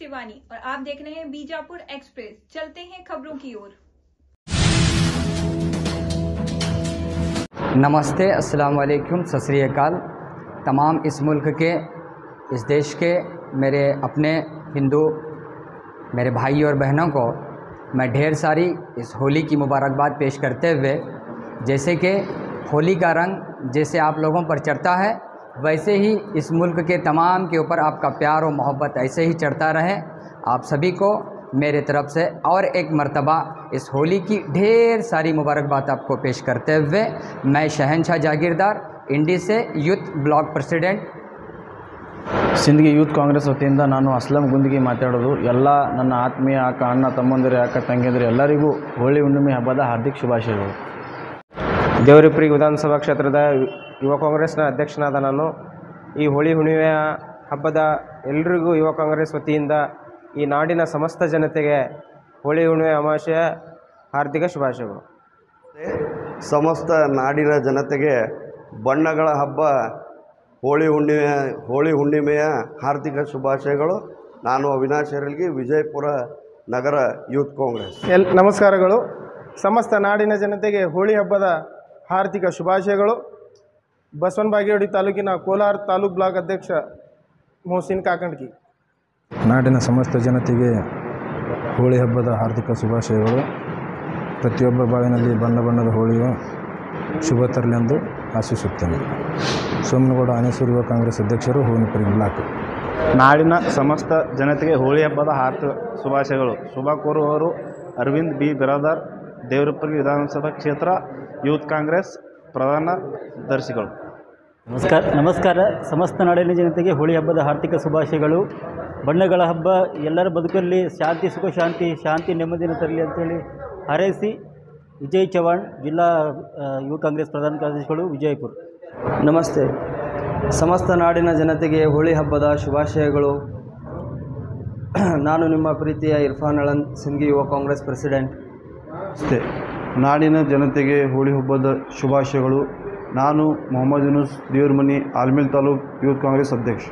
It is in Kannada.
शिवानी और आप देख रहे हैं बीजापुर एक्सप्रेस। चलते हैं खबरों की ओर। नमस्ते, अस्सलाम वालेकुम, सत श्री अकाल। तमाम इस मुल्क के, इस देश के मेरे अपने हिंदू मेरे भाई और बहनों को मैं ढेर सारी इस होली की मुबारकबाद पेश करते हुए, जैसे कि होली का रंग जैसे आप लोगों पर चढ़ता है, वैसे ही इस मुल्क के तमाम के ऊपर आपका प्यार और मोहब्बत ऐसे ही चढ़ता रहे। आप सभी को मेरे तरफ से और एक मर्तबा इस होली की ढेर सारी मुबारकबाद आपको पेश करते हुए, मैं शहनशाह जागीरदार इंडी से youth block president Sindagi youth Congress ವತಿಯಿಂದ ನಾನು ಅಸ್ಲಂ ಗುಂದಿಗೆ ಮಾತಾಡೋದು. ಎಲ್ಲ ನನ್ನ ಆತ್ಮೀಯ ಅಣ್ಣ ತಮ್ಮಂದಿರು ತಂಗಿಯಂದಿರು ಎಲ್ಲರಿಗೂ ಹೋಳಿ ಹುಣ್ಣಿಮೆ ಹಬ್ಬದ ಹಾರ್ದಿಕ ಶುಭಾಶಯಗಳು. ದೇವರಿಪ್ಪರಿಗೆ ವಿಧಾನಸಭಾ ಕ್ಷೇತ್ರದ ಯುವ ಕಾಂಗ್ರೆಸ್ನ ಅಧ್ಯಕ್ಷನಾದ ನಾನು ಈ ಹೋಳಿ ಹುಣ್ಣಿಮೆಯ ಹಬ್ಬದ ಎಲ್ಲರಿಗೂ ಯುವ ಕಾಂಗ್ರೆಸ್ ವತಿಯಿಂದ ಈ ನಾಡಿನ ಸಮಸ್ತ ಜನತೆಗೆ ಹೋಳಿ ಹುಣ್ಣಿಮೆ ಅಮಾವಾಸ್ಯೆಯ ಹಾರ್ದಿಕ ಶುಭಾಶಯಗಳು. ಸಮಸ್ತ ನಾಡಿನ ಜನತೆಗೆ ಬಣ್ಣಗಳ ಹಬ್ಬ ಹೋಳಿ ಹುಣ್ಣಿಮೆಯ ಹಾರ್ದಿಕ ಶುಭಾಶಯಗಳು. ನಾನು ಅವಿನಾಶ್ ಹೆರಲ್ಗಿ, ವಿಜಯಪುರ ನಗರ ಯೂತ್ ಕಾಂಗ್ರೆಸ್. ನಮಸ್ಕಾರಗಳು. ಸಮಸ್ತ ನಾಡಿನ ಜನತೆಗೆ ಹೋಳಿ ಹಬ್ಬದ ಹಾರ್ದಿಕ ಶುಭಾಶಯಗಳು. ಬಸವನ ಬಾಗೇವಾಡಿ ತಾಲೂಕಿನ ಕೋಲಾರ ತಾಲೂಕು ಬ್ಲಾಕ್ ಅಧ್ಯಕ್ಷ ಮೊಹಸಿನ್ ಕಾಕಂಡ್ಕಿ. ನಾಡಿನ ಸಮಸ್ತ ಜನತೆಗೆ ಹೋಳಿ ಹಬ್ಬದ ಹಾರ್ದಿಕ ಶುಭಾಶಯಗಳು. ಪ್ರತಿಯೊಬ್ಬ ಬಾಳಿನಲ್ಲಿ ಬಣ್ಣ ಬಣ್ಣದ ಹೋಳಿಯು ಶುಭ ತರಲೆಂದು ಆಶಿಸುತ್ತೇನೆ. ಸೋಮನಗೌಡ ಅನೇಶ್ವರ ಯುವ ಕಾಂಗ್ರೆಸ್ ಅಧ್ಯಕ್ಷರು, ಹೂವಿನಪುರಿ ಬ್ಲಾಕ್. ನಾಡಿನ ಸಮಸ್ತ ಜನತೆಗೆ ಹೋಳಿ ಹಬ್ಬದ ಹಾರ್ದಿಕ ಶುಭಾಶಯಗಳು. ಶುಭ ಕೋರುವವರು ಅರವಿಂದ್ ಬಿ ಬಿರಾದಾರ್, ದೇವರಿಪ್ಪರಿಗೆ ವಿಧಾನಸಭಾ ಕ್ಷೇತ್ರ ಯೂತ್ ಕಾಂಗ್ರೆಸ್ ಪ್ರಧಾನ ದರ್ಶಿಗಳು. ನಮಸ್ಕಾರ. ಸಮಸ್ತ ನಾಡಿನ ಜನತೆಗೆ ಹೋಳಿ ಹಬ್ಬದ ಹಾರ್ದಿಕ ಶುಭಾಶಯಗಳು. ಬಣ್ಣಗಳ ಹಬ್ಬ ಎಲ್ಲರ ಬದುಕಲ್ಲಿ ಶಾಂತಿ, ಸುಖ, ಶಾಂತಿ ನೆಮ್ಮದಿನ ತರಲಿ ಅಂತೇಳಿ ಹಾರೈಸಿ, ವಿಜಯ್ ಚವಾಣ್, ಜಿಲ್ಲಾ ಯುವ ಕಾಂಗ್ರೆಸ್ ಪ್ರಧಾನ ಕಾರ್ಯದರ್ಶಿಗಳು, ವಿಜಯಪುರ. ನಮಸ್ತೆ. ಸಮಸ್ತ ನಾಡಿನ ಜನತೆಗೆ ಹೋಳಿ ಹಬ್ಬದ ಶುಭಾಶಯಗಳು. ನಾನು ನಿಮ್ಮ ಪ್ರೀತಿಯ ಇರ್ಫಾನ್ ಅಳನ್, ಸಿಂದಗಿ ಯುವ ಕಾಂಗ್ರೆಸ್ ಪ್ರೆಸಿಡೆಂಟ್. ನಮಸ್ತೆ. ನಾಡಿನ ಜನತೆಗೆ ಹೋಳಿ ಹಬ್ಬದ ಶುಭಾಶಯಗಳು. ನಾನು ಮೊಹಮ್ಮದ್ ಯೂನುಸ್, ದೇವರಮನಿ, ಆಲ್ಮೇಲ್ ತಾಲೂಕು ಯೂತ್ ಕಾಂಗ್ರೆಸ್ ಅಧ್ಯಕ್ಷ.